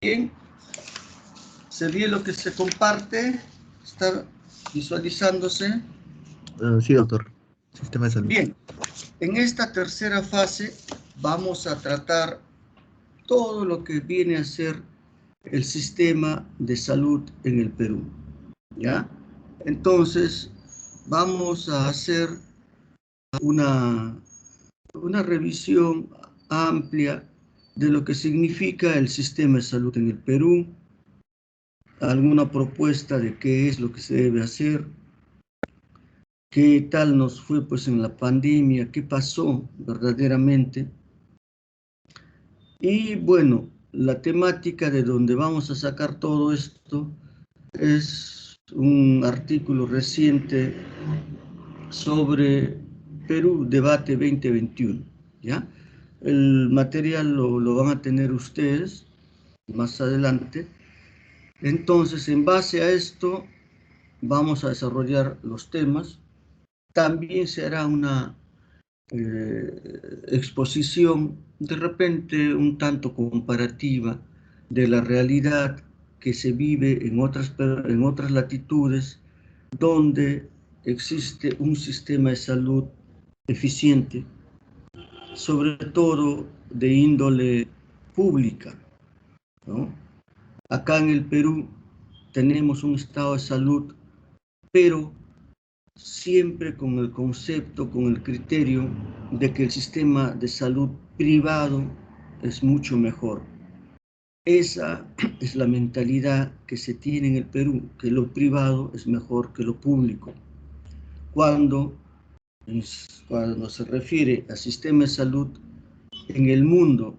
Bien, ¿se ve lo que se comparte? ¿Está visualizándose? Sí, doctor. Sistema de salud. Bien, en esta tercera fase vamos a tratar todo lo que viene a ser el sistema de salud en el Perú, ¿ya? Entonces, vamos a hacer una revisión amplia de lo que significa el sistema de salud en el Perú, alguna propuesta de qué es lo que se debe hacer, qué tal nos fue pues en la pandemia, qué pasó verdaderamente. Y bueno, la temática de donde vamos a sacar todo esto es un artículo reciente sobre Perú Debate 2021, ¿ya? El material lo van a tener ustedes más adelante. Entonces, en base a esto, vamos a desarrollar los temas. También se hará una exposición de repente un tanto comparativa de la realidad que se vive en otras latitudes donde existe un sistema de salud eficiente, sobre todo de índole pública, ¿no? Acá en el Perú tenemos un estado de salud, pero siempre con el concepto, con el criterio de que el sistema de salud privado es mucho mejor. Esa es la mentalidad que se tiene en el Perú, que lo privado es mejor que lo público. Cuando se refiere al sistema de salud en el mundo,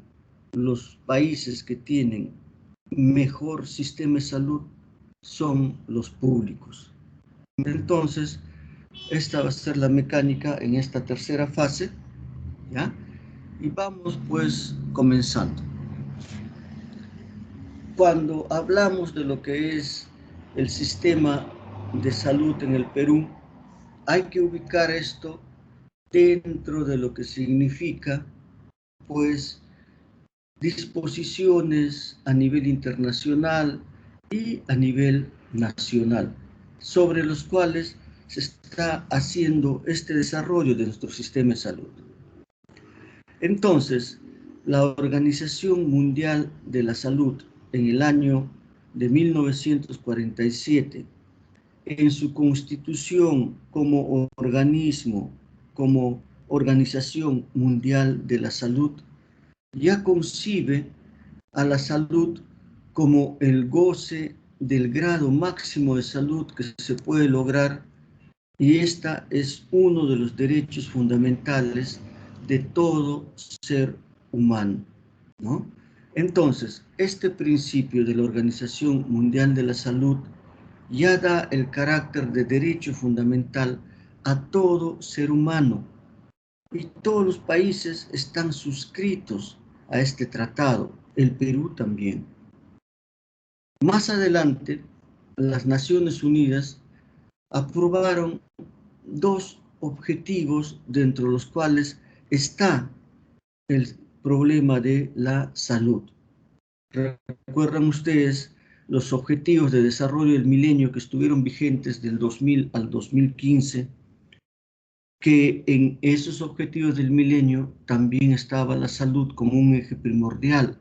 los países que tienen mejor sistema de salud son los públicos. Entonces, esta va a ser la mecánica en esta tercera fase, ¿ya? Y vamos pues comenzando. Cuando hablamos de lo que es el sistema de salud en el Perú, hay que ubicar esto dentro de lo que significa, pues, disposiciones a nivel internacional y a nivel nacional, sobre los cuales se está haciendo este desarrollo de nuestro sistema de salud. Entonces, la Organización Mundial de la Salud en el año de 1947, en su constitución como organismo, como Organización Mundial de la Salud, ya concibe a la salud como el goce del grado máximo de salud que se puede lograr, y esta es uno de los derechos fundamentales de todo ser humano, ¿no? Entonces, este principio de la Organización Mundial de la Salud ya da el carácter de derecho fundamental a todo ser humano, y todos los países están suscritos a este tratado, el Perú también. Más adelante, las Naciones Unidas aprobaron dos objetivos dentro de los cuales está el problema de la salud. ¿Recuerdan ustedes los objetivos de desarrollo del milenio que estuvieron vigentes del 2000 al 2015? Que en esos objetivos del milenio también estaba la salud como un eje primordial,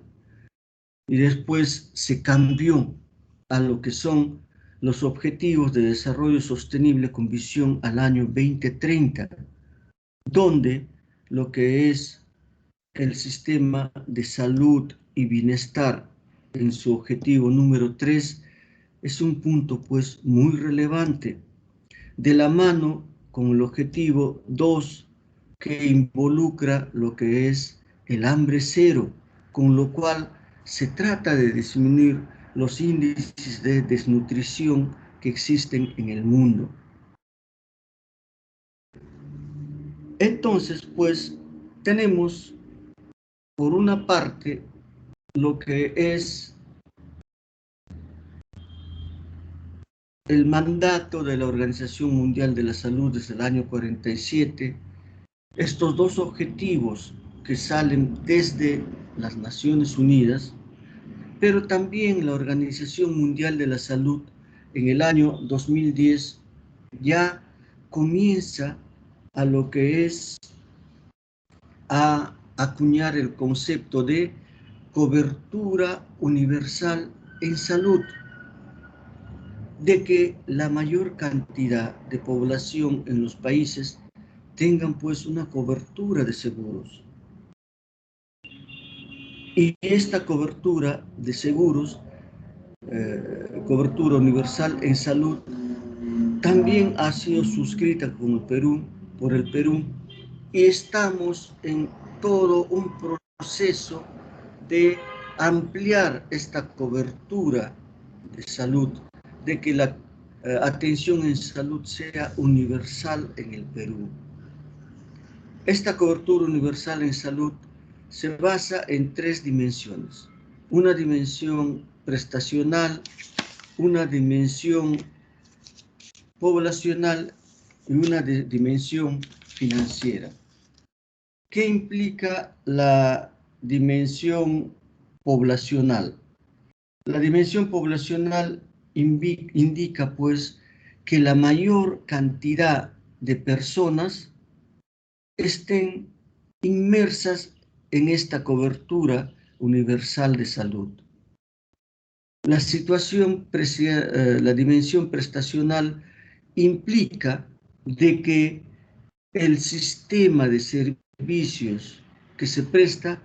y después se cambió a lo que son los objetivos de desarrollo sostenible con visión al año 2030, donde lo que es el sistema de salud y bienestar en su objetivo número 3 es un punto pues muy relevante, de la mano con el objetivo 2, que involucra lo que es el hambre cero, con lo cual se trata de disminuir los índices de desnutrición que existen en el mundo. Entonces, pues, tenemos por una parte lo que es el mandato de la Organización Mundial de la Salud desde el año 47, estos dos objetivos que salen desde las Naciones Unidas, pero también la Organización Mundial de la Salud en el año 2010 ya comienza a lo que es a acuñar el concepto de cobertura universal en salud, de que la mayor cantidad de población en los países tengan pues una cobertura de seguros. Y esta cobertura de seguros, cobertura universal en salud, también ha sido suscrita con el Perú, por el Perú, y estamos en todo un proceso de ampliar esta cobertura de salud, de que la atención en salud sea universal en el Perú. Esta cobertura universal en salud se basa en tres dimensiones: una dimensión prestacional, una dimensión poblacional y una dimensión financiera. ¿Qué implica la dimensión poblacional? La dimensión poblacional indica pues que la mayor cantidad de personas estén inmersas en esta cobertura universal de salud. La dimensión prestacional implica de que el sistema de servicios que se presta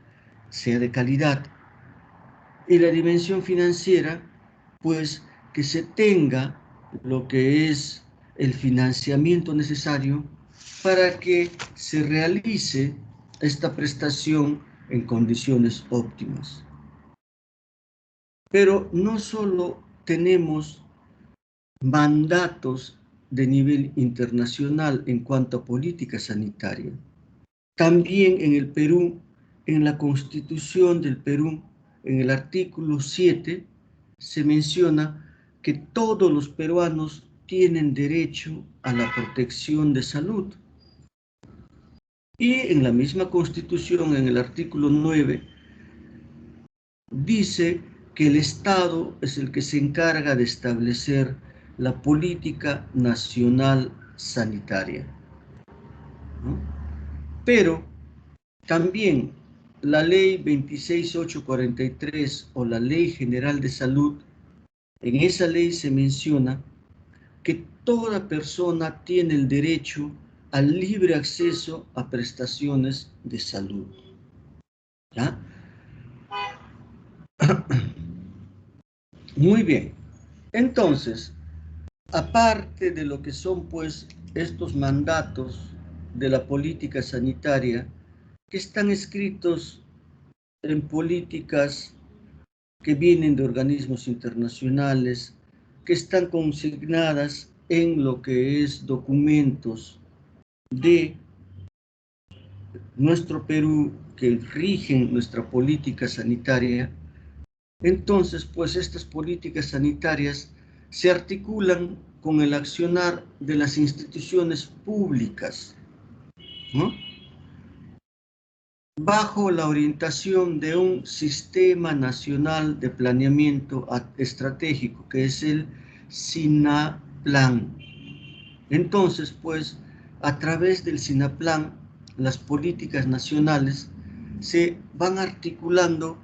sea de calidad, y la dimensión financiera, pues que se tenga lo que es el financiamiento necesario para que se realice esta prestación en condiciones óptimas. Pero no solo tenemos mandatos de nivel internacional en cuanto a política sanitaria. También en el Perú, en la Constitución del Perú, en el artículo 7, se menciona que todos los peruanos tienen derecho a la protección de salud. Y en la misma Constitución, en el artículo 9, dice que el Estado es el que se encarga de establecer la política nacional sanitaria, ¿no? Pero también la ley 26843 o la Ley General de Salud, en esa ley se menciona que toda persona tiene el derecho al libre acceso a prestaciones de salud, ¿ya? Muy bien. Entonces, aparte de lo que son pues estos mandatos de la política sanitaria que están escritos en políticas que vienen de organismos internacionales, que están consignadas en lo que es documentos de nuestro Perú que rigen nuestra política sanitaria. Entonces, pues estas políticas sanitarias se articulan con el accionar de las instituciones públicas, ¿no?, bajo la orientación de un Sistema Nacional de Planeamiento Estratégico, que es el SINAPLAN. Entonces, pues, a través del SINAPLAN, las políticas nacionales se van articulando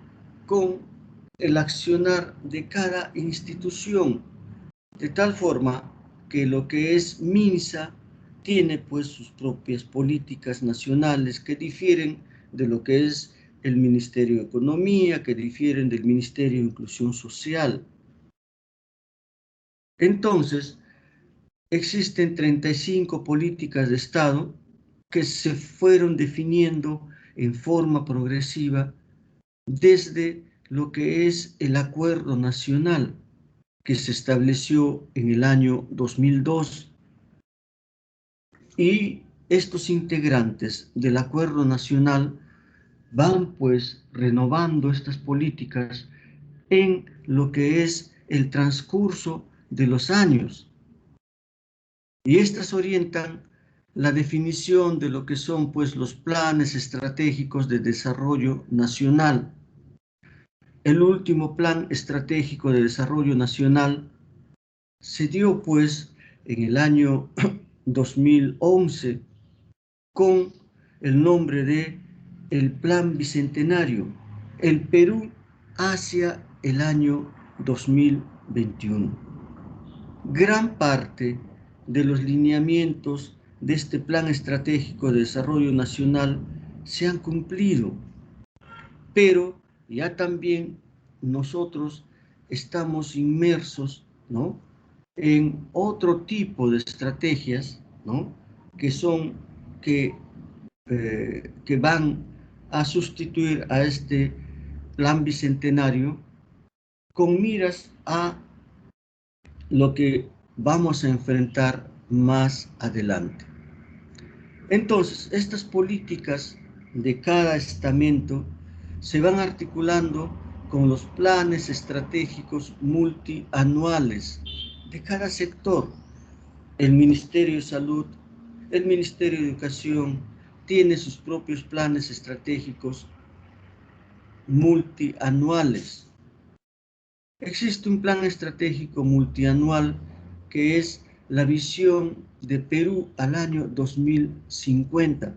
con el accionar de cada institución, de tal forma que lo que es MINSA tiene pues sus propias políticas nacionales que difieren de lo que es el Ministerio de Economía, que difieren del Ministerio de Inclusión Social. Entonces, existen 35 políticas de Estado que se fueron definiendo en forma progresiva desde lo que es el Acuerdo Nacional que se estableció en el año 2002. Y estos integrantes del Acuerdo Nacional van pues renovando estas políticas en lo que es el transcurso de los años. Y estas orientan la definición de lo que son pues los planes estratégicos de desarrollo nacional. El último Plan Estratégico de Desarrollo Nacional se dio, pues, en el año 2011 con el nombre de el Plan Bicentenario, el Perú hacia el año 2021. Gran parte de los lineamientos de este Plan Estratégico de Desarrollo Nacional se han cumplido, pero ya también nosotros estamos inmersos, ¿no?, en otro tipo de estrategias, ¿no?, que van a sustituir a este plan bicentenario con miras a lo que vamos a enfrentar más adelante. Entonces, estas políticas de cada estamento se van articulando con los planes estratégicos multianuales de cada sector. El Ministerio de Salud, el Ministerio de Educación tiene sus propios planes estratégicos multianuales. Existe un plan estratégico multianual que es la visión de Perú al año 2050,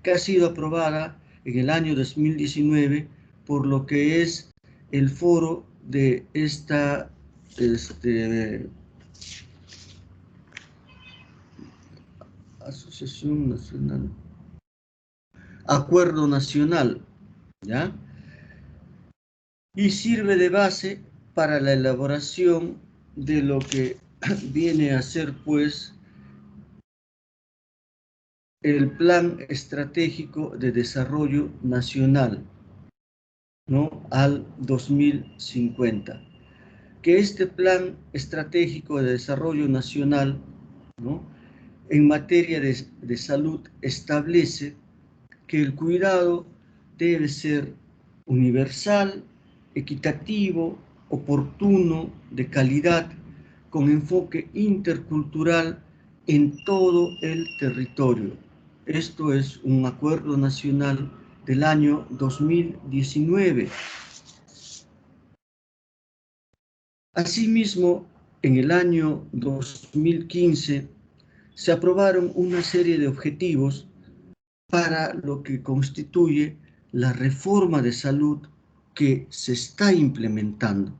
que ha sido aprobada en el año 2019 por lo que es el foro de esta Asociación Nacional, Acuerdo Nacional, ¿ya? Y sirve de base para la elaboración de lo que viene a ser, pues, el Plan Estratégico de Desarrollo Nacional, ¿no?, al 2050. Que este Plan Estratégico de Desarrollo Nacional, ¿no?, en materia de salud establece que el cuidado debe ser universal, equitativo, oportuno, de calidad, con enfoque intercultural en todo el territorio. Esto es un acuerdo nacional del año 2019. Asimismo, en el año 2015 se aprobaron una serie de objetivos para lo que constituye la reforma de salud que se está implementando.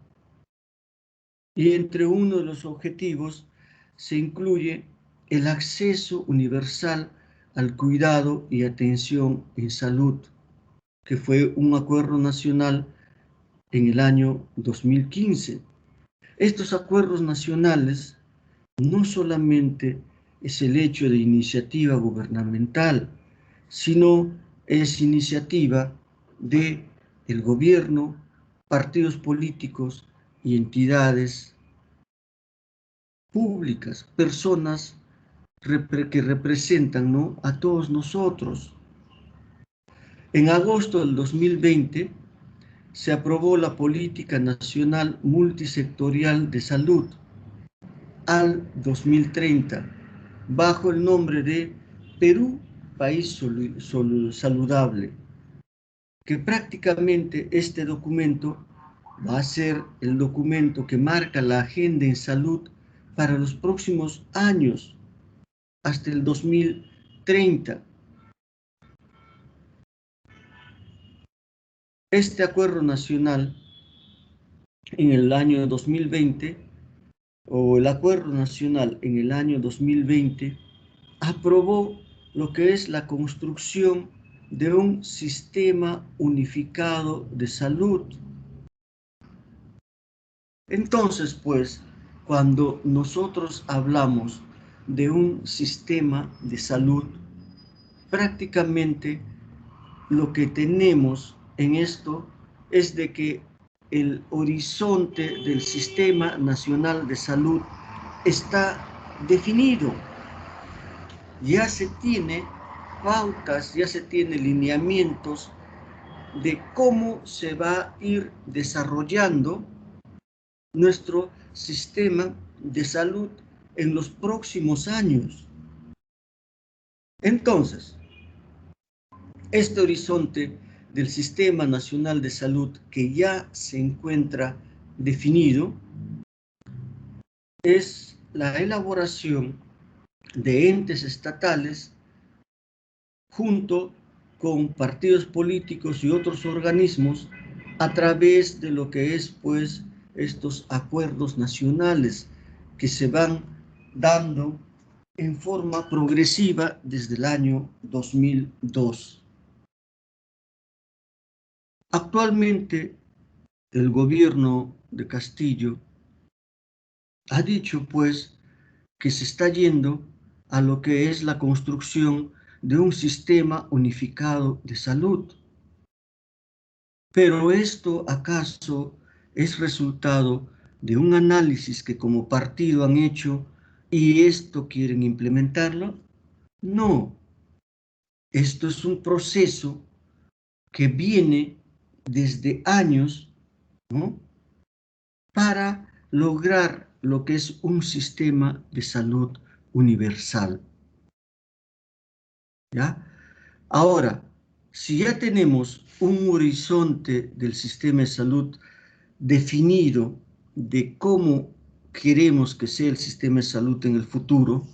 Y entre uno de los objetivos se incluye el acceso universal al cuidado y atención en salud, que fue un acuerdo nacional en el año 2015. Estos acuerdos nacionales no solamente es el hecho de iniciativa gubernamental, sino es iniciativa de el gobierno, partidos políticos y entidades públicas, personas que representan, ¿no?, a todos nosotros. En agosto del 2020 se aprobó la Política Nacional Multisectorial de Salud al 2030, bajo el nombre de Perú, País Saludable, que prácticamente este documento va a ser el documento que marca la agenda en salud para los próximos años, hasta el 2030. Este acuerdo nacional en el año 2020, o el acuerdo nacional en el año 2020, aprobó lo que es la construcción de un sistema unificado de salud. Entonces, pues, cuando nosotros hablamos de un sistema de salud, prácticamente lo que tenemos en esto es de que el horizonte del Sistema Nacional de Salud está definido. Ya se tiene pautas, ya se tiene lineamientos de cómo se va a ir desarrollando nuestro sistema de salud en los próximos años. Entonces, este horizonte del Sistema Nacional de Salud que ya se encuentra definido es la elaboración de entes estatales junto con partidos políticos y otros organismos a través de lo que es pues estos acuerdos nacionales que se van dando en forma progresiva desde el año 2002. Actualmente el gobierno de Castillo ha dicho pues que se está yendo a lo que es la construcción de un sistema unificado de salud. Pero esto acaso es resultado de un análisis que como partido han hecho y esto quieren implementarlo. No, esto es un proceso que viene desde años, ¿no?, para lograr lo que es un sistema de salud universal. ¿Ya? Ahora, si ya tenemos un horizonte del sistema de salud definido de cómo queremos que sea el sistema de salud en el futuro,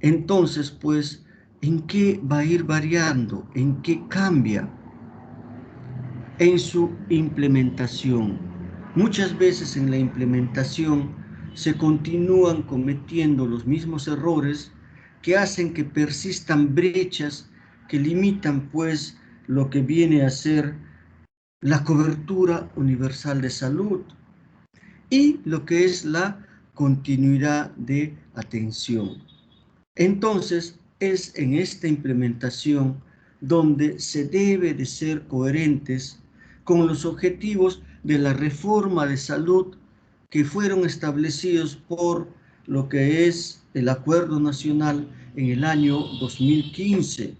entonces, pues, ¿en qué va a ir variando? ¿En qué cambia? En su implementación. Muchas veces en la implementación se continúan cometiendo los mismos errores que hacen que persistan brechas que limitan pues lo que viene a ser la cobertura universal de salud y lo que es la continuidad de atención. Entonces, es en esta implementación donde se debe de ser coherentes con los objetivos de la reforma de salud que fueron establecidos por lo que es el Acuerdo Nacional en el año 2015,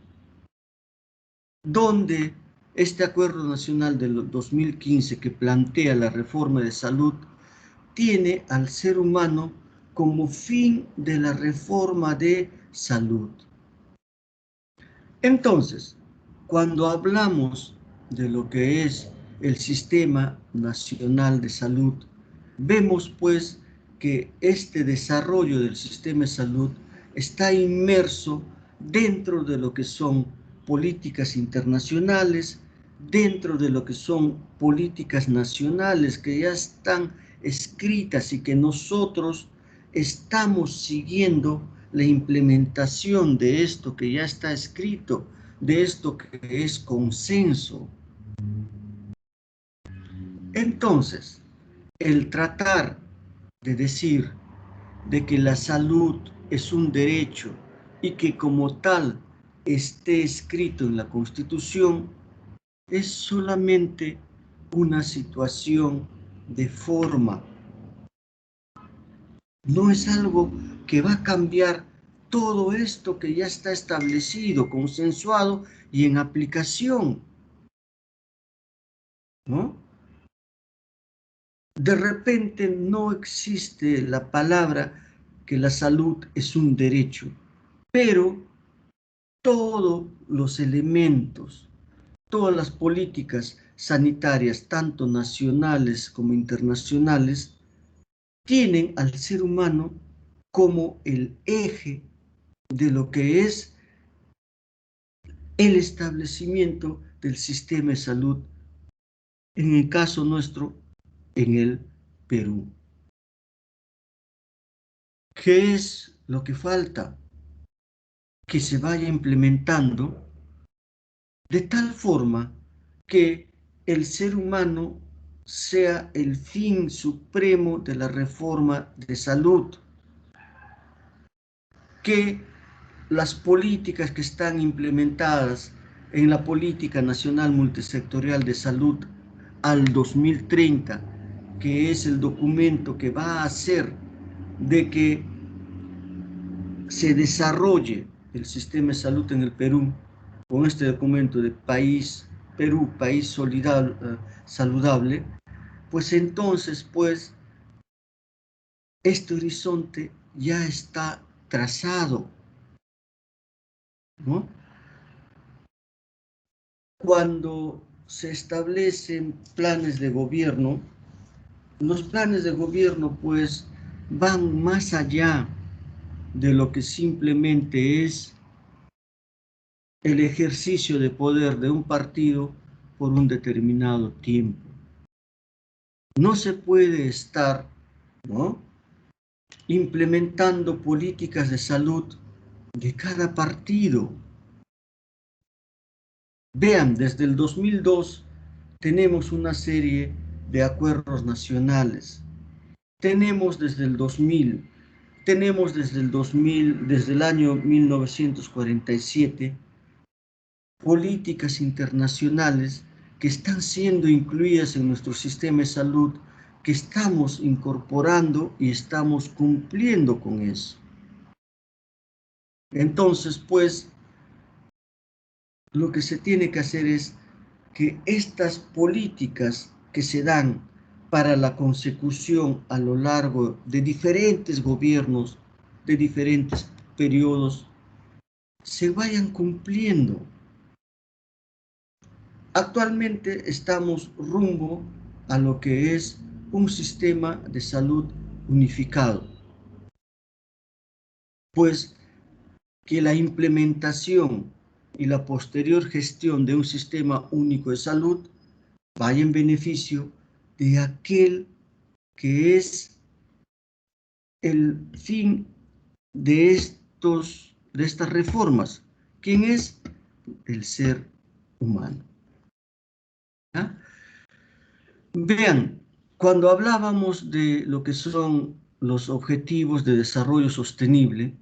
donde este Acuerdo Nacional del 2015 que plantea la reforma de salud tiene al ser humano como fin de la reforma de salud. Entonces, cuando hablamos de lo que es el Sistema Nacional de Salud, vemos pues que este desarrollo del sistema de salud está inmerso dentro de lo que son políticas internacionales, dentro de lo que son políticas nacionales que ya están escritas y que nosotros estamos siguiendo la implementación de esto que ya está escrito, de esto que es consenso. Entonces, el tratar de decir de que la salud es un derecho y que como tal esté escrito en la Constitución es solamente una situación de forma. No es algo que va a cambiar todo esto que ya está establecido, consensuado y en aplicación, ¿no? De repente no existe la palabra que la salud es un derecho, pero todos los elementos, todas las políticas sanitarias, tanto nacionales como internacionales, tienen al ser humano como el eje de lo que es el establecimiento del sistema de salud, en el caso nuestro, en el Perú. ¿Qué es lo que falta? Que se vaya implementando de tal forma que el ser humano sea el fin supremo de la reforma de salud, que las políticas que están implementadas en la Política Nacional Multisectorial de Salud al 2030, que es el documento que va a hacer de que se desarrolle el sistema de salud en el Perú, con este documento de Perú, país saludable, pues entonces, pues, este horizonte ya está trazado, ¿no? cuando se establecen planes de gobierno, los planes de gobierno pues van más allá de lo que simplemente es el ejercicio de poder de un partido por un determinado tiempo. No se puede estar, ¿no?, implementando políticas de salud de cada partido. Vean, desde el 2002 tenemos una serie de acuerdos nacionales. Tenemos desde el 2000, desde el año 1947, políticas internacionales que están siendo incluidas en nuestro sistema de salud, que estamos incorporando y estamos cumpliendo con eso. Entonces, pues, lo que se tiene que hacer es que estas políticas que se dan para la consecución a lo largo de diferentes gobiernos, de diferentes periodos, se vayan cumpliendo. Actualmente estamos rumbo a lo que es un sistema de salud unificado, pues que la implementación y la posterior gestión de un sistema único de salud vaya en beneficio de aquel que es el fin de estas reformas. ¿Quién es? El ser humano. ¿Ah? Vean, cuando hablábamos de lo que son los objetivos de desarrollo sostenible,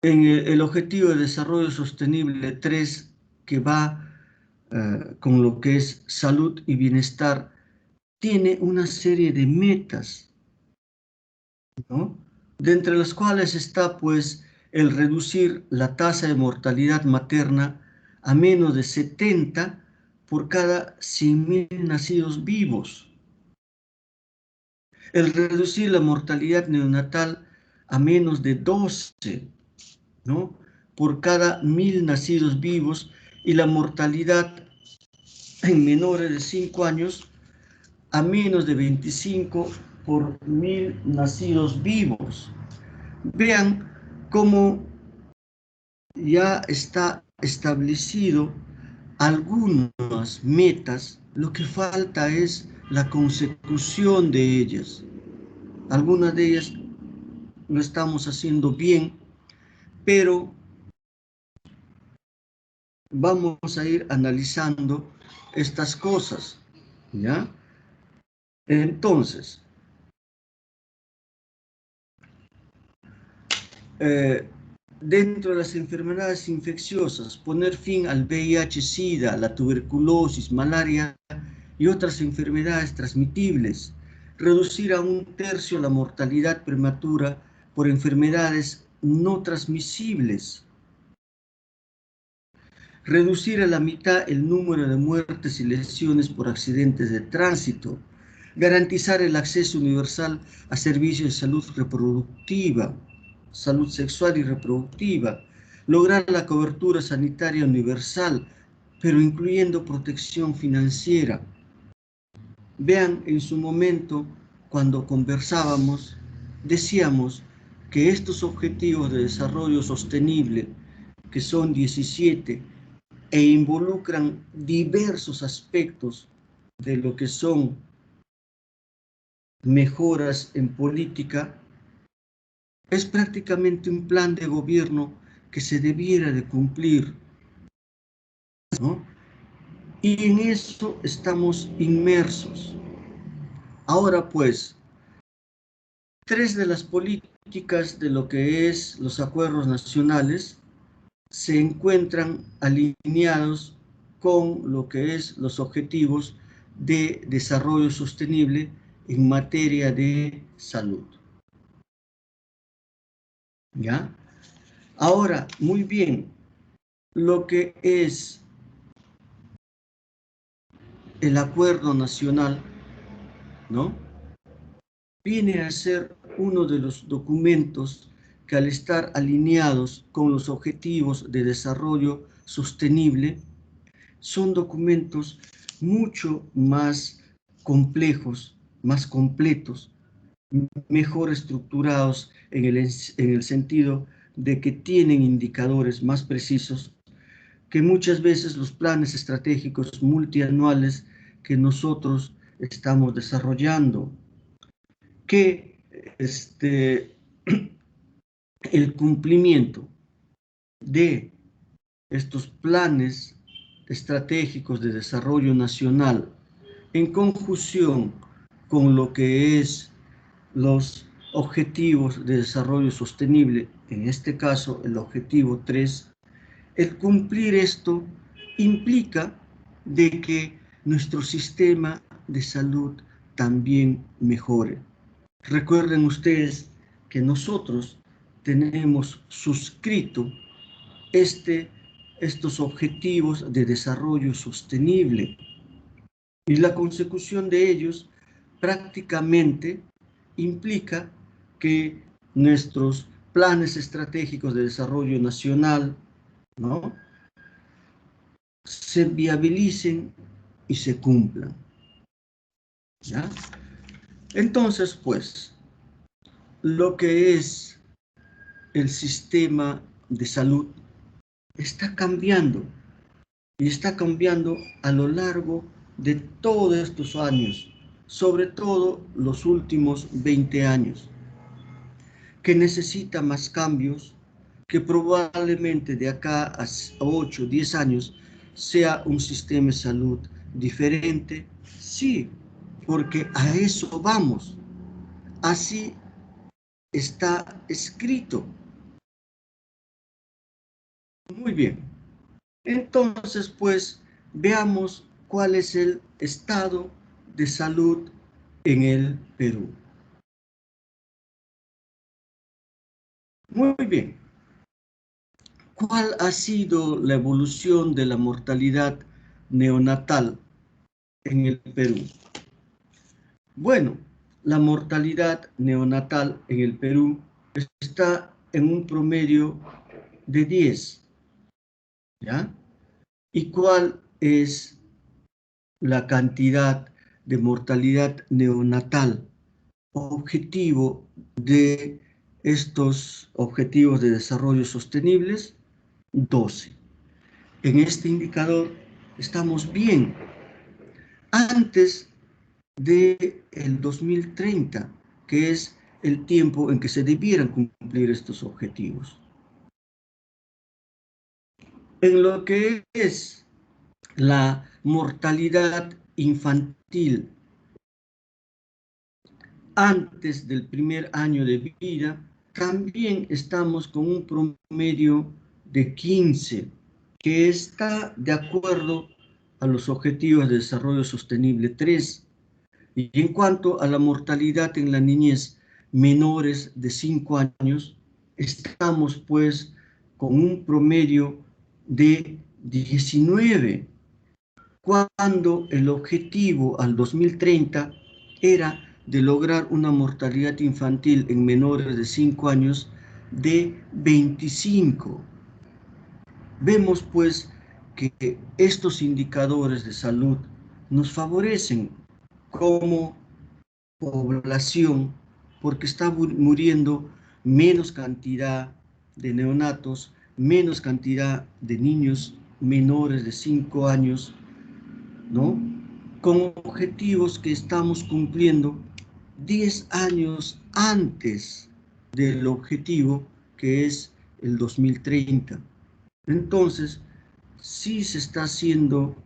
en el objetivo de desarrollo sostenible 3, que va con lo que es salud y bienestar, tiene una serie de metas, ¿no?, de entre las cuales está pues el reducir la tasa de mortalidad materna a menos de 70 por cada 100.000 nacidos vivos, el reducir la mortalidad neonatal a menos de 12, ¿no?, por cada 1.000 nacidos vivos, y la mortalidad en menores de 5 años a menos de 25 por 1.000 nacidos vivos. Vean cómo ya está establecido algunas metas, lo que falta es la consecución de ellas. Algunas de ellas lo estamos haciendo bien, pero vamos a ir analizando estas cosas, ¿ya? Entonces, dentro de las enfermedades infecciosas, poner fin al VIH-Sida, la tuberculosis, malaria y otras enfermedades transmitibles, reducir a 1/3 la mortalidad prematura por enfermedades no transmisibles, reducir a la mitad el número de muertes y lesiones por accidentes de tránsito, garantizar el acceso universal a servicios de salud reproductiva, salud sexual y reproductiva, lograr la cobertura sanitaria universal, pero incluyendo protección financiera. Vean, en su momento, cuando conversábamos, decíamos que estos objetivos de desarrollo sostenible, que son 17, e involucran diversos aspectos de lo que son mejoras en política, es prácticamente un plan de gobierno que se debiera de cumplir, ¿no? Y en eso estamos inmersos. Ahora pues, 3 de las políticas de lo que es los acuerdos nacionales se encuentran alineados con lo que es los objetivos de desarrollo sostenible en materia de salud. ¿Ya? Ahora, muy bien, lo que es el acuerdo nacional, ¿no?, viene a ser uno de los documentos que, al estar alineados con los objetivos de desarrollo sostenible, son documentos mucho más complejos, más completos, mejor estructurados en el sentido de que tienen indicadores más precisos que muchas veces los planes estratégicos multianuales que nosotros estamos desarrollando, que el cumplimiento de estos planes estratégicos de desarrollo nacional en conjunción con lo que es los objetivos de desarrollo sostenible, en este caso el objetivo 3, el cumplir esto implica de que nuestro sistema de salud también mejore. Recuerden ustedes que nosotros tenemos suscrito estos objetivos de desarrollo sostenible y la consecución de ellos prácticamente implica que nuestros planes estratégicos de desarrollo nacional, ¿no?, se viabilicen y se cumplan, ¿ya? Entonces, pues, lo que es el sistema de salud está cambiando y está cambiando a lo largo de todos estos años, sobre todo los últimos 20 años, que necesita más cambios, que probablemente de acá a 8 o 10 años sea un sistema de salud diferente. Sí, porque a eso vamos. Así está escrito. Muy bien. Entonces, pues, veamos cuál es el estado de salud en el Perú. Muy bien. ¿Cuál ha sido la evolución de la mortalidad neonatal en el Perú? Bueno, la mortalidad neonatal en el Perú está en un promedio de 10, ¿ya? ¿Y cuál es la cantidad de mortalidad neonatal objetivo de estos objetivos de desarrollo sostenibles? 12. En este indicador estamos bien. Antes del 2030, que es el tiempo en que se debieran cumplir estos objetivos. En lo que es la mortalidad infantil antes del primer año de vida, también estamos con un promedio de 15, que está de acuerdo a los Objetivos de Desarrollo Sostenible 3. Y en cuanto a la mortalidad en la niñez menores de 5 años, estamos pues con un promedio de 19, cuando el objetivo al 2030 era de lograr una mortalidad infantil en menores de 5 años de 25. Vemos pues que estos indicadores de salud nos favorecen como población porque está muriendo menos cantidad de neonatos, menos cantidad de niños menores de 5 años, ¿no?, con objetivos que estamos cumpliendo 10 años antes del objetivo que es el 2030. Entonces, sí se está haciendo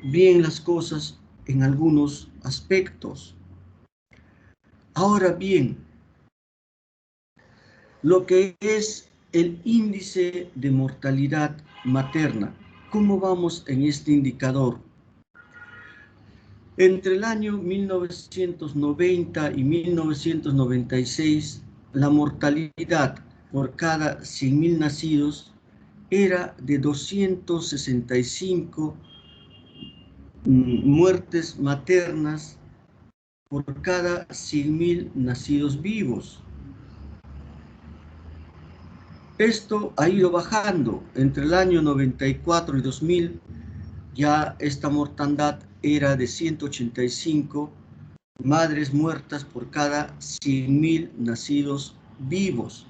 bien las cosas en algunos aspectos. Ahora bien, lo que es el índice de mortalidad materna, ¿cómo vamos en este indicador? Entre el año 1990 y 1996, la mortalidad por cada 100.000 nacidos era de 265 muertes maternas por cada 100.000 nacidos vivos. Esto ha ido bajando entre el año 94 y 2000, ya esta mortandad era de 185 madres muertas por cada 100.000 nacidos vivos.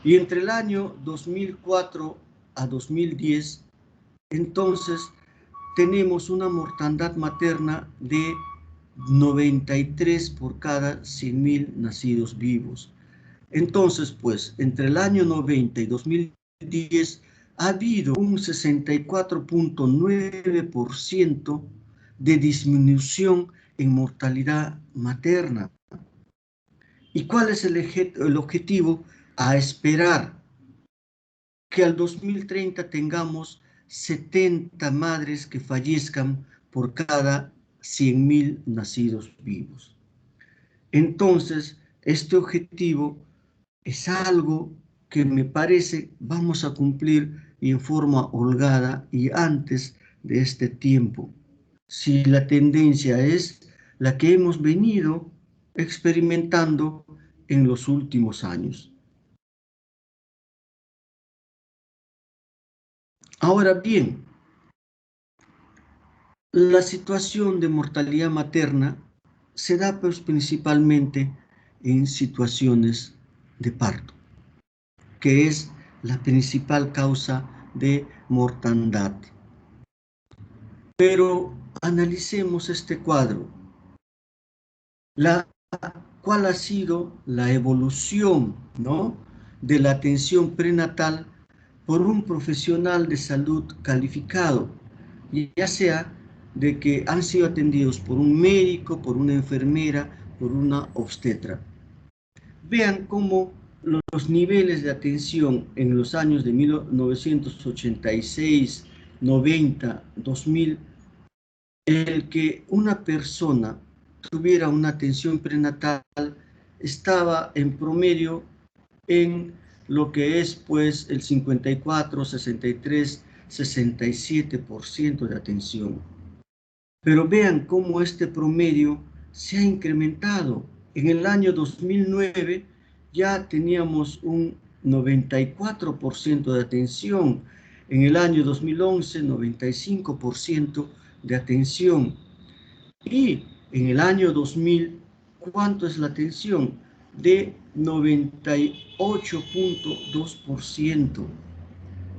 Y entre el año 2004 a 2010, entonces, tenemos una mortandad materna de 93 por cada 100.000 nacidos vivos. Entonces, pues, entre el año 90 y 2010 ha habido un 64.9% de disminución en mortalidad materna. ¿Y cuál es el objetivo? A esperar que al 2030 tengamos 70 madres que fallezcan por cada 100.000 nacidos vivos. Entonces, este objetivo es algo que me parece vamos a cumplir en forma holgada y antes de este tiempo. Si la tendencia es la que hemos venido experimentando en los últimos años. Ahora bien, la situación de mortalidad materna se da pues, principalmente en situaciones de parto, que es la principal causa de mortandad. Pero analicemos este cuadro. ¿Cuál ha sido la evolución, ¿no?, de la atención prenatal por un profesional de salud calificado, ya sea de que han sido atendidos por un médico, por una enfermera, por una obstetra? Vean cómo los niveles de atención en los años de 1986, 90, 2000, el que una persona tuviera una atención prenatal estaba en promedio en lo que es pues el 54, 63, 67% de atención. Pero vean cómo este promedio se ha incrementado. En el año 2009 ya teníamos un 94% de atención. En el año 2011, 95% de atención. Y en el año 2000, ¿cuánto es la atención? De 98.2%.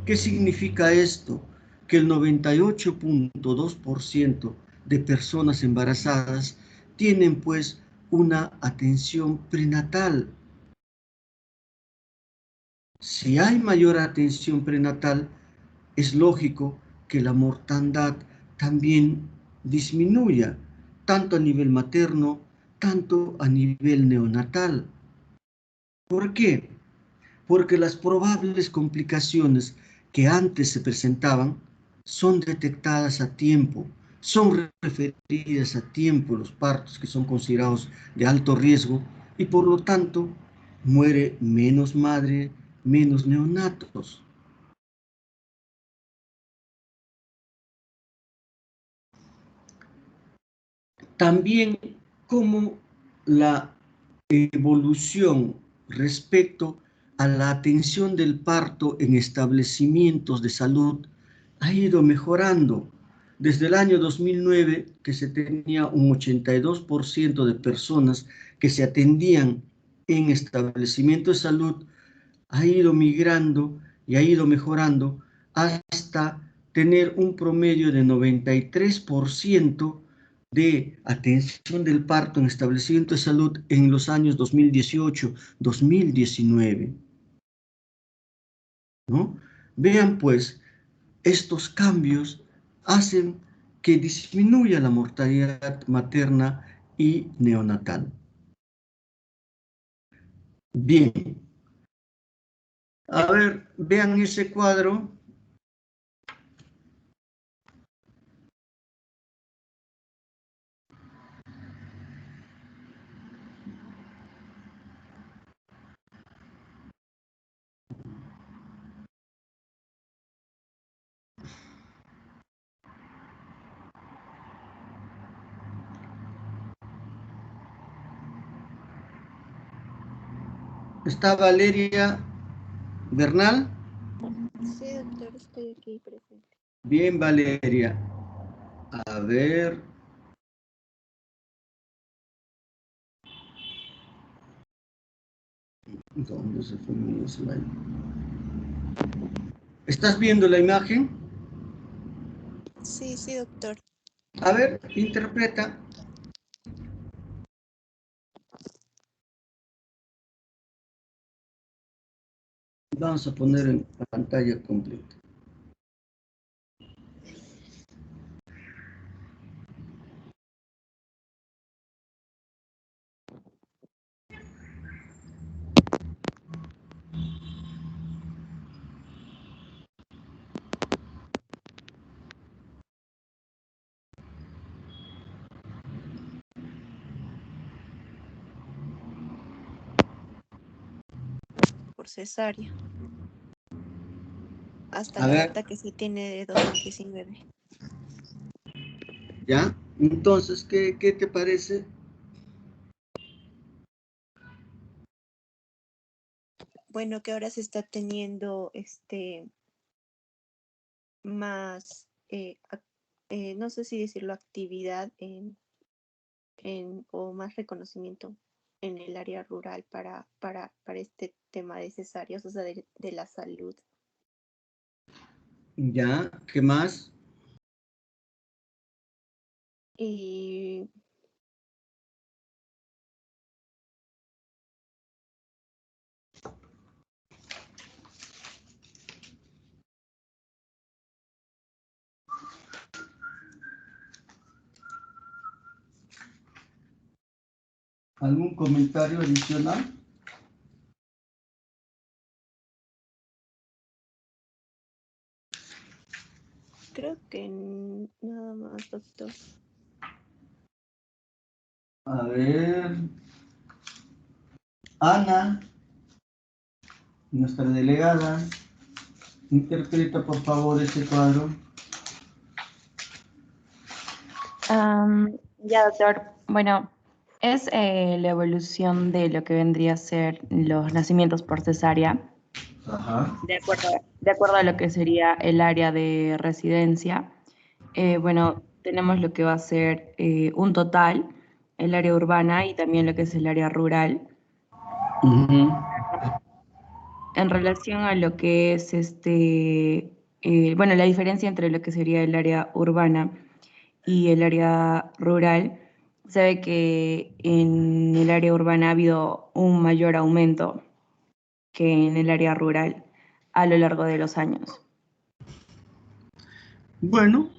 ¿Qué significa esto? Que el 98.2% de personas embarazadas tienen pues una atención prenatal. Si hay mayor atención prenatal, es lógico que la mortandad también disminuya, tanto a nivel materno, tanto a nivel neonatal. ¿Por qué? Porque las probables complicaciones que antes se presentaban son detectadas a tiempo, son referidas a tiempo los partos que son considerados de alto riesgo y por lo tanto muere menos madre, menos neonatos. También como la evolución respecto a la atención del parto en establecimientos de salud ha ido mejorando. Desde el año 2009, que se tenía un 82% de personas que se atendían en establecimientos de salud, ha ido migrando y ha ido mejorando hasta tener un promedio de 93% de atención del parto en establecimientos de salud en los años 2018-2019. ¿No? Vean pues, estos cambios hacen que disminuya la mortalidad materna y neonatal. Bien, a ver, vean ese cuadro. Está Valeria Bernal. Sí, doctor, estoy aquí presente. Bien, Valeria. A ver. ¿Dónde se fue mi slide? ¿Estás viendo la imagen? Sí, sí, doctor. A ver, interpreta. Vamos a poner en pantalla completa. Por cesárea. Hasta A la ver, data que se tiene de 2019. ¿ya? Entonces, ¿qué te parece? Bueno, que ahora se está teniendo más, no sé si decirlo, actividad o más reconocimiento en el área rural para este tema de cesáreas, o sea, de la salud. ¿Ya? ¿Qué más? Y ¿Algún comentario adicional? creo que nada más, doctor. A ver. Ana, nuestra delegada, interpreta por favor este cuadro. Ya, doctor. Bueno, es la evolución de lo que vendría a ser los nacimientos por cesárea, Ajá. de acuerdo a lo que sería el área de residencia. Bueno, tenemos lo que va a ser un total, el área urbana y también lo que es el área rural. Uh-huh. En relación a lo que es bueno, la diferencia entre lo que sería el área urbana y el área rural, se ve que en el área urbana ha habido un mayor aumento que en el área rural a lo largo de los años. Bueno,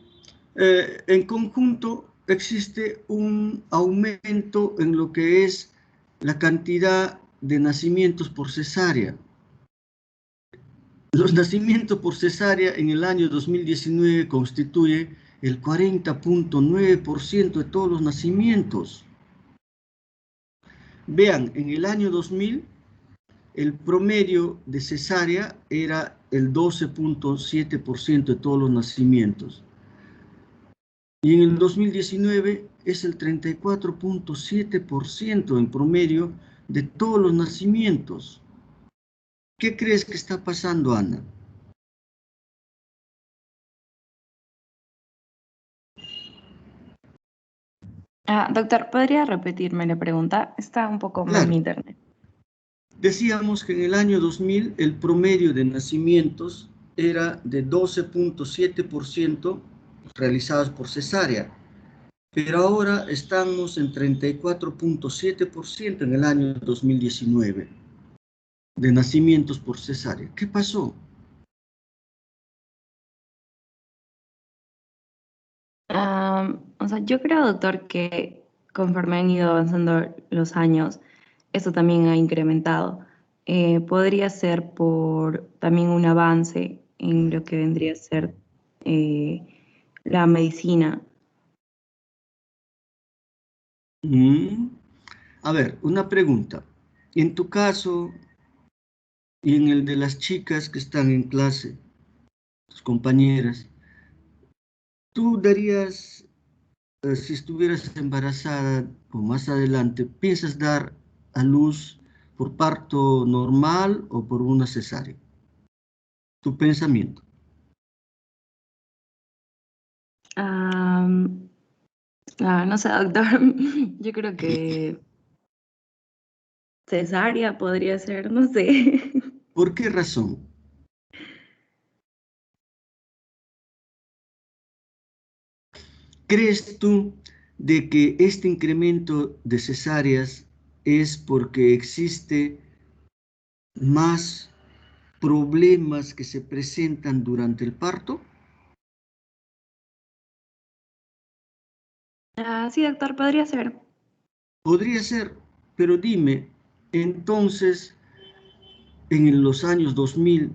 en conjunto existe un aumento en lo que es la cantidad de nacimientos por cesárea. Los nacimientos por cesárea en el año 2019 constituye el 40.9% de todos los nacimientos. Vean, en el año 2000 el promedio de cesárea era el 12.7% de todos los nacimientos. Y en el 2019 es el 34.7% en promedio de todos los nacimientos. ¿Qué crees que está pasando, Ana? Doctor, ¿podría repetirme la pregunta? Está un poco mal Claro, mi internet. decíamos que en el año 2000 el promedio de nacimientos era de 12.7% realizados por cesárea, pero ahora estamos en 34.7% en el año 2019 de nacimientos por cesárea. ¿Qué pasó? O sea, yo creo, doctor, que conforme han ido avanzando los años, esto también ha incrementado. Podría ser por también un avance en lo que vendría a ser eh, la medicina. A ver, una pregunta. En tu caso y en el de las chicas que están en clase, tus compañeras, ¿tú darías, si estuvieras embarazada o más adelante, piensas dar a luz por parto normal o por una cesárea? Tu pensamiento. No sé, doctor. Yo creo que cesárea podría ser, no sé. ¿Por qué razón? ¿Crees tú de que este incremento de cesáreas es porque existe más problemas que se presentan durante el parto? Sí, doctor, podría ser. Podría ser, pero dime, entonces, en los años 2000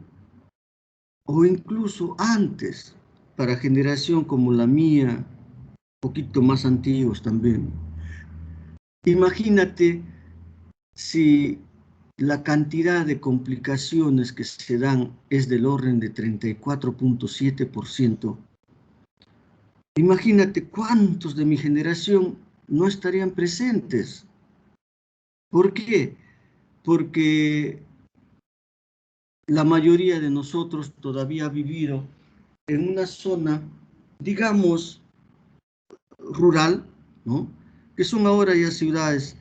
o incluso antes, para generación como la mía, poquito más antiguos también, imagínate si la cantidad de complicaciones que se dan es del orden de 34.7%. Imagínate cuántos de mi generación no estarían presentes. ¿Por qué? Porque la mayoría de nosotros todavía ha vivido en una zona, digamos, rural, ¿no? Que son ahora ya ciudades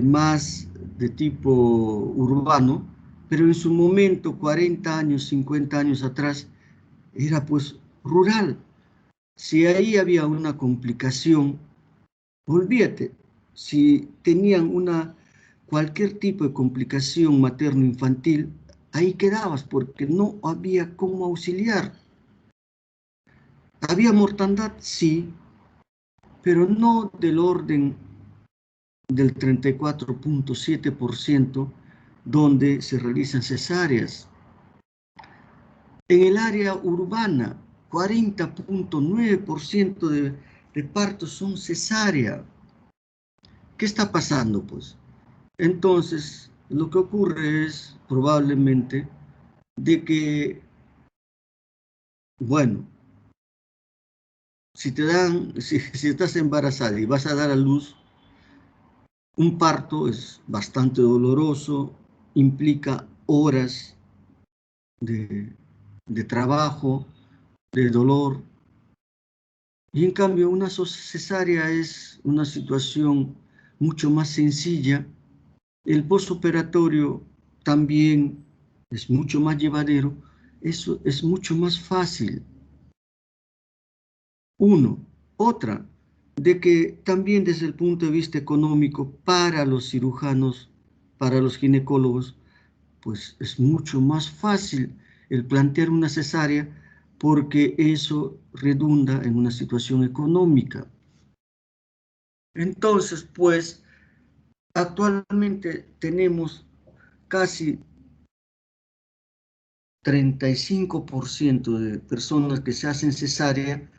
más de tipo urbano, pero en su momento, 40 años, 50 años atrás, era pues rural. Si ahí había una complicación, olvídate, si tenían cualquier tipo de complicación materno-infantil, ahí quedabas porque no había cómo auxiliar. ¿Había mortandad? Sí, pero no del orden del 34.7% donde se realizan cesáreas. En el área urbana, 40.9% de partos son cesárea. ¿Qué está pasando, pues? Entonces, lo que ocurre es probablemente de que, bueno, si estás embarazada y vas a dar a luz, un parto es bastante doloroso, implica horas de, de trabajo, de dolor, y en cambio una cesárea es una situación mucho más sencilla. El postoperatorio también es mucho más llevadero, eso es mucho más fácil. Uno, otra, de que también desde el punto de vista económico, para los cirujanos, para los ginecólogos, pues es mucho más fácil el plantear una cesárea porque eso redunda en una situación económica. Entonces, pues, actualmente tenemos casi 35% de personas que se hacen cesárea,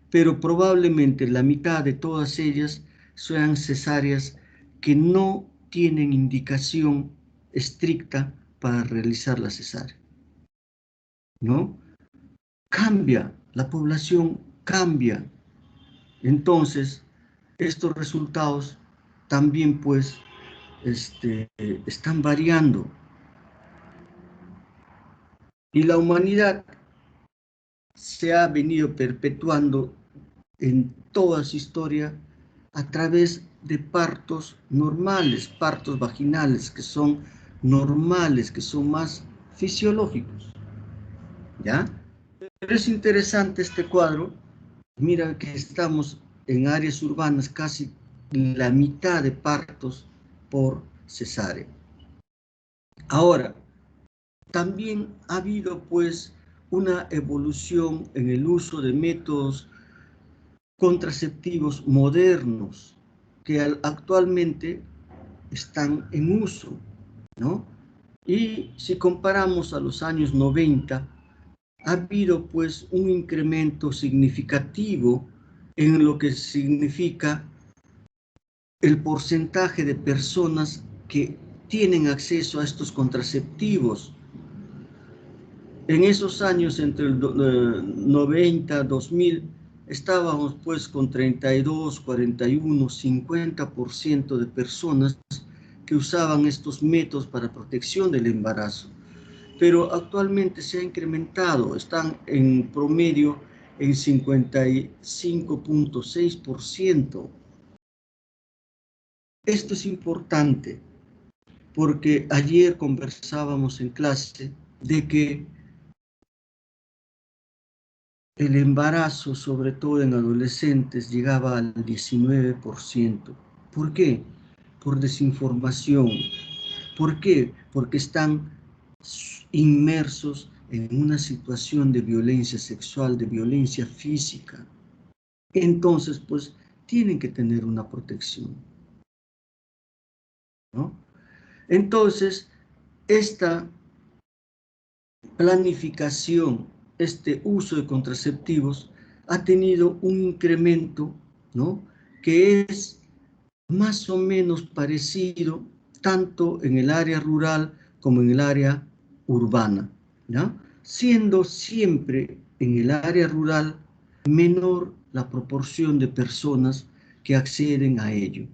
pero probablemente la mitad de todas ellas sean cesáreas que no tienen indicación estricta para realizar la cesárea, ¿no? Cambia, la población cambia. Entonces, estos resultados también pues están variando. Y la humanidad se ha venido perpetuando en toda su historia a través de partos normales, partos vaginales que son normales, que son más fisiológicos, ¿ya? Pero es interesante este cuadro. Mira que estamos en áreas urbanas casi la mitad de partos por cesárea. Ahora, también ha habido pues una evolución en el uso de métodos contraceptivos modernos que actualmente están en uso, ¿no? Y si comparamos a los años 90, ha habido pues un incremento significativo en lo que significa el porcentaje de personas que tienen acceso a estos contraceptivos. En esos años, entre el 90, 2000, estábamos pues con 32, 41, 50% de personas que usaban estos métodos para protección del embarazo. Pero actualmente se ha incrementado, están en promedio en 55.6%. Esto es importante porque ayer conversábamos en clase de que el embarazo, sobre todo en adolescentes, llegaba al 19%. ¿Por qué? Por desinformación. ¿Por qué? Porque están inmersos en una situación de violencia sexual, de violencia física. Entonces, pues, tienen que tener una protección, ¿no? Entonces, esta planificación, este uso de contraceptivos ha tenido un incremento, ¿no?, que es más o menos parecido tanto en el área rural como en el área urbana, ¿ya? Siendo siempre en el área rural menor la proporción de personas que acceden a ello,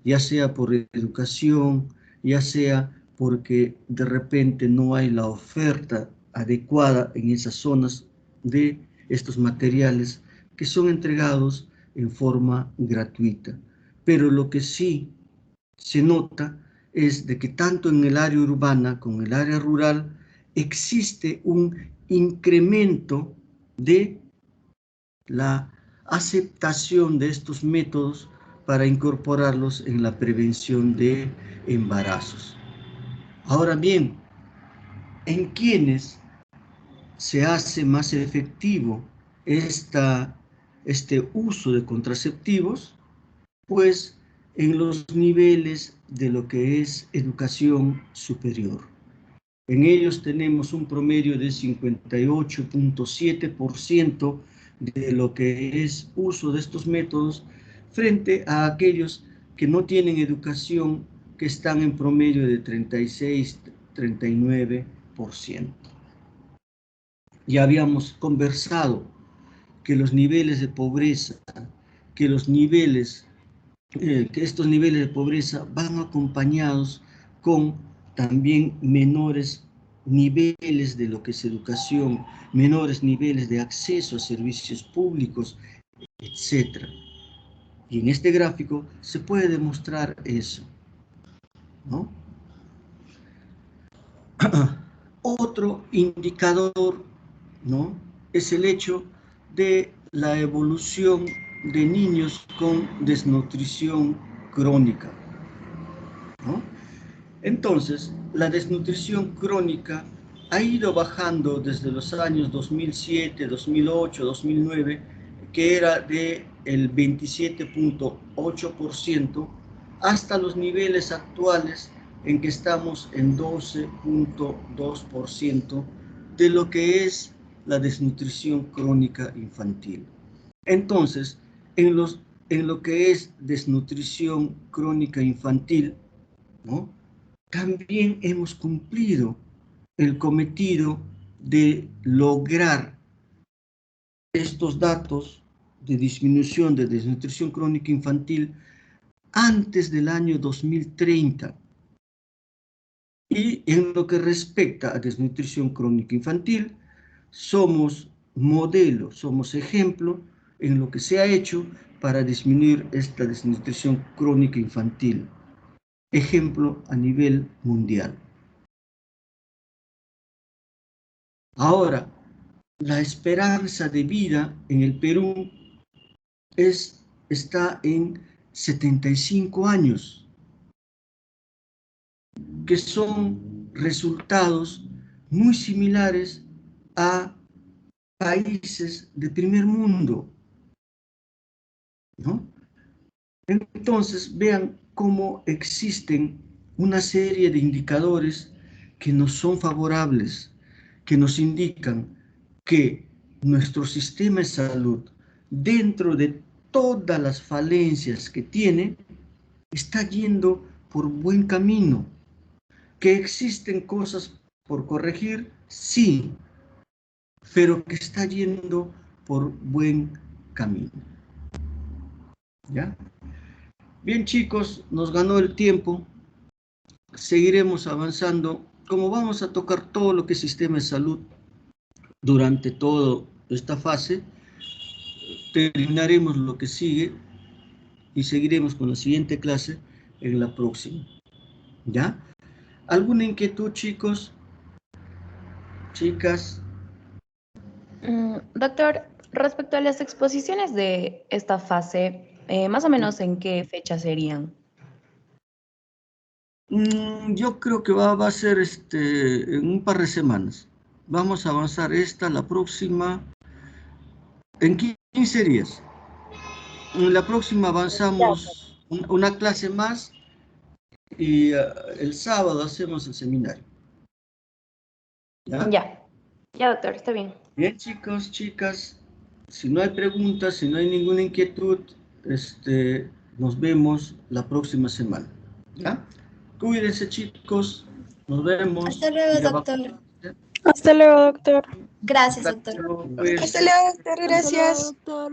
ya sea por educación, ya sea porque de repente no hay la oferta adecuada en esas zonas de estos materiales que son entregados en forma gratuita. Pero lo que sí se nota es de que tanto en el área urbana como en el área rural existe un incremento de la aceptación de estos métodos para incorporarlos en la prevención de embarazos. Ahora bien, ¿en quiénes se hace más efectivo este uso de contraceptivos? Pues en los niveles de lo que es educación superior. En ellos tenemos un promedio de 58.7% de lo que es uso de estos métodos frente a aquellos que no tienen educación, que están en promedio de 36-39%. Ya habíamos conversado que los niveles de pobreza, que estos niveles de pobreza van acompañados con también menores niveles de lo que es educación, menores niveles de acceso a servicios públicos, etc. Y en este gráfico se puede demostrar eso, ¿no? Otro indicador, ¿no?, es el hecho de la evolución de niños con desnutrición crónica, ¿no? Entonces, la desnutrición crónica ha ido bajando desde los años 2007, 2008, 2009, que era del 27.8%, hasta los niveles actuales en que estamos en 12.2% de lo que es la desnutrición crónica infantil. Entonces, en lo que es desnutrición crónica infantil, ¿no?, también hemos cumplido el cometido de lograr estos datos de disminución de desnutrición crónica infantil antes del año 2030. Y en lo que respecta a desnutrición crónica infantil, somos modelo, somos ejemplo en lo que se ha hecho para disminuir esta desnutrición crónica infantil. Ejemplo a nivel mundial. Ahora, la esperanza de vida en el Perú está en 75 años, que son resultados muy similares a países de primer mundo, ¿no? Entonces, vean cómo existen una serie de indicadores que nos son favorables, que nos indican que nuestro sistema de salud, dentro de todas las falencias que tiene, está yendo por buen camino. ¿Que existen cosas por corregir? Sí, pero que está yendo por buen camino. ¿Ya? Bien, chicos, nos ganó el tiempo. Seguiremos avanzando. Como vamos a tocar todo lo que es sistema de salud durante toda esta fase, terminaremos lo que sigue y seguiremos con la siguiente clase en la próxima. ¿Ya? ¿Alguna inquietud, chicos? Chicas. Doctor, respecto a las exposiciones de esta fase, más o menos en qué fecha serían. Yo creo que va a ser en un par de semanas. Vamos a avanzar la próxima, en 15 días. En la próxima avanzamos una clase más y el sábado hacemos el seminario. ¿Ya? Ya, doctor, está bien. Bien, chicos, chicas, si no hay preguntas, si no hay ninguna inquietud, nos vemos la próxima semana. ¿Ya? Cuídense, chicos. Nos vemos. Hasta luego, doctor. Hasta luego, doctor. Gracias, Hasta doctor. luego, pues. Hasta luego, doctor. Gracias. doctor.